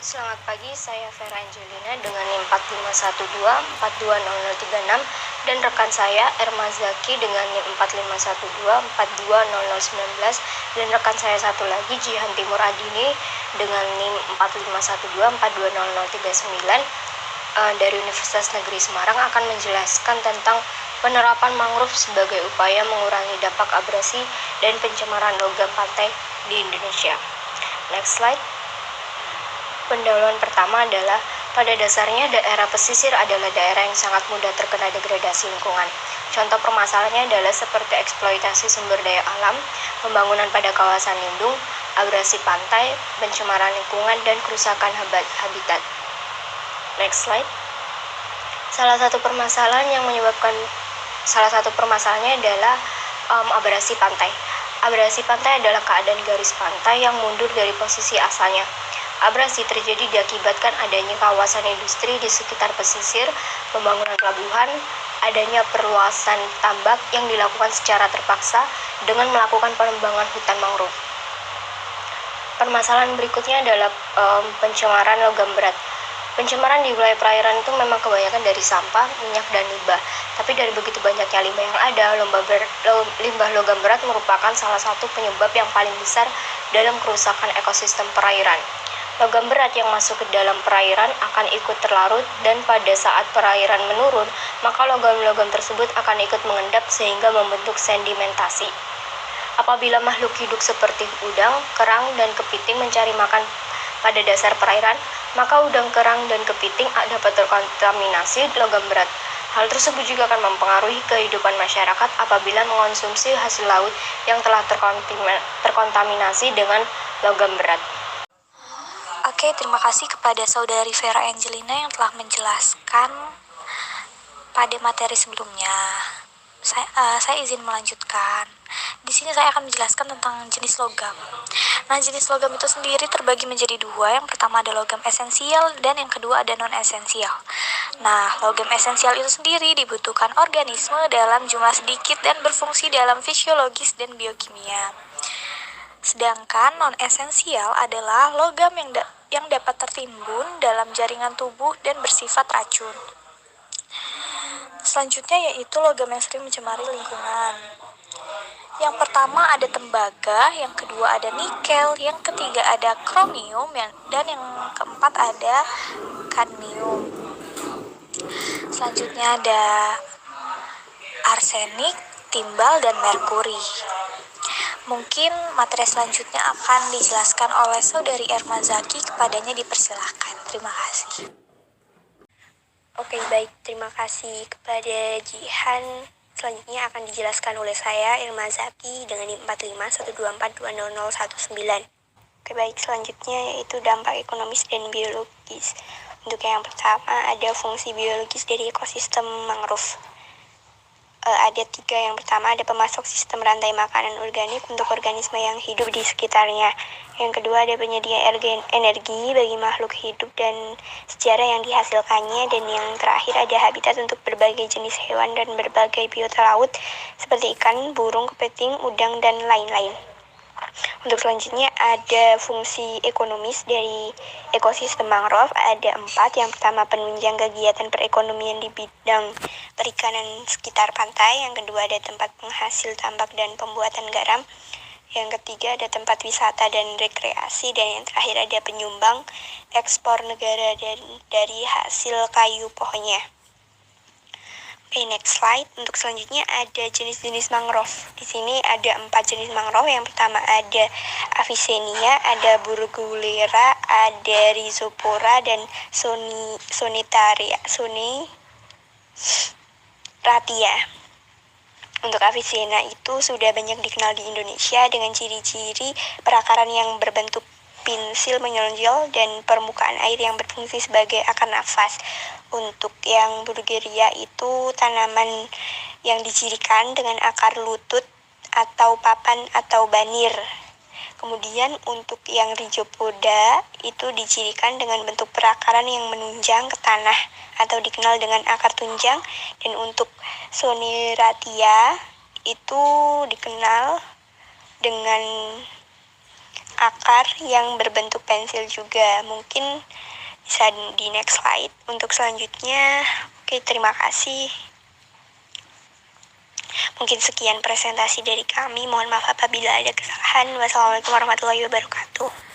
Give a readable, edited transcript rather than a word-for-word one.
Selamat pagi, saya Vera Angelina dengan NIM 4512 420036 dan rekan saya Erma Zaki dengan NIM 4512 420019 dan rekan saya satu lagi Jihan Timur Adini dengan NIM 4512 420039 dari Universitas Negeri Semarang akan menjelaskan tentang penerapan mangrove sebagai upaya mengurangi dampak abrasi dan pencemaran logam pantai di Indonesia. Next slide. Pendahuluan pertama adalah pada dasarnya daerah pesisir adalah daerah yang sangat mudah terkena degradasi lingkungan. Contoh permasalahannya adalah seperti eksploitasi sumber daya alam, pembangunan pada kawasan lindung, abrasi pantai, pencemaran lingkungan, dan kerusakan habitat. Next slide. Salah satu permasalahannya adalah abrasi pantai. Abrasi pantai adalah keadaan garis pantai yang mundur dari posisi asalnya. Abrasi terjadi diakibatkan adanya kawasan industri di sekitar pesisir, pembangunan pelabuhan, adanya perluasan tambak yang dilakukan secara terpaksa dengan melakukan penebangan hutan mangrove. Permasalahan berikutnya adalah pencemaran logam berat. Pencemaran di wilayah perairan itu memang kebanyakan dari sampah, minyak, dan limbah. Tapi dari begitu banyaknya limbah yang ada, limbah logam berat merupakan salah satu penyebab yang paling besar dalam kerusakan ekosistem perairan. Logam berat yang masuk ke dalam perairan akan ikut terlarut dan pada saat perairan menurun, maka logam-logam tersebut akan ikut mengendap sehingga membentuk sedimentasi. Apabila makhluk hidup seperti udang, kerang, dan kepiting mencari makan pada dasar perairan, maka udang, kerang, dan kepiting dapat terkontaminasi logam berat. Hal tersebut juga akan mempengaruhi kehidupan masyarakat apabila mengonsumsi hasil laut yang telah terkontaminasi dengan logam berat. Oke, terima kasih kepada saudari Vera Angelina yang telah menjelaskan pada materi sebelumnya. Saya izin melanjutkan. Di sini saya akan menjelaskan tentang jenis logam. Nah, jenis logam itu sendiri terbagi menjadi dua. Yang pertama ada logam esensial dan yang kedua ada non-esensial. Nah, logam esensial itu sendiri dibutuhkan organisme dalam jumlah sedikit dan berfungsi dalam fisiologis dan biokimia. Sedangkan non-esensial adalah logam yang dapat tertimbun dalam jaringan tubuh dan bersifat racun. Selanjutnya yaitu logam yang sering mencemari lingkungan. Yang pertama ada tembaga, yang kedua ada nikel, yang ketiga ada kromium, dan yang keempat ada kadmium. Selanjutnya ada arsenik, timbal, dan merkuri. Mungkin materi selanjutnya akan dijelaskan oleh saudari Erma Zaki, kepadanya dipersilahkan. Terima kasih. Oke, baik. Terima kasih kepada Jihan. Selanjutnya akan dijelaskan oleh saya, Erma Zaki, dengan NIM 4512420019. Oke, baik. Selanjutnya yaitu dampak ekonomis dan biologis. Untuk yang pertama, ada fungsi biologis dari ekosistem mangrove. Ada tiga. Yang pertama ada pemasok sistem rantai makanan organik untuk organisme yang hidup di sekitarnya. Yang kedua ada penyedia energi bagi makhluk hidup dan sejarah yang dihasilkannya. Dan yang terakhir ada habitat untuk berbagai jenis hewan dan berbagai biota laut seperti ikan, burung, kepiting, udang, dan lain-lain. Untuk selanjutnya ada fungsi ekonomis dari ekosistem mangrove, ada 4. Yang pertama penunjang kegiatan perekonomian di bidang perikanan sekitar pantai. Yang kedua ada tempat penghasil tambak dan pembuatan garam. Yang ketiga ada tempat wisata dan rekreasi. Dan yang terakhir ada penyumbang ekspor negara dari hasil kayu pohonnya. Oke, next slide. Untuk selanjutnya ada jenis-jenis mangrove. Di sini ada 4 jenis mangrove. Yang pertama ada Avicennia, ada Burgulera, ada Rhizopora, dan Sonitaria, Ratia. Untuk Avicennia itu sudah banyak dikenal di Indonesia dengan ciri-ciri perakaran yang berbentuk pensil menonjol dan permukaan air yang berfungsi sebagai akar nafas. Untuk yang Burgeria itu tanaman yang dicirikan dengan akar lutut atau papan atau banir. Kemudian untuk yang Rhizopoda itu dicirikan dengan bentuk perakaran yang menunjang ke tanah atau dikenal dengan akar tunjang. Dan untuk Soniratia itu dikenal dengan akar yang berbentuk pensil juga. Mungkin bisa di next slide untuk selanjutnya. Oke, terima kasih. Mungkin sekian presentasi dari kami. Mohon maaf apabila ada kesalahan. Wassalamualaikum warahmatullahi wabarakatuh.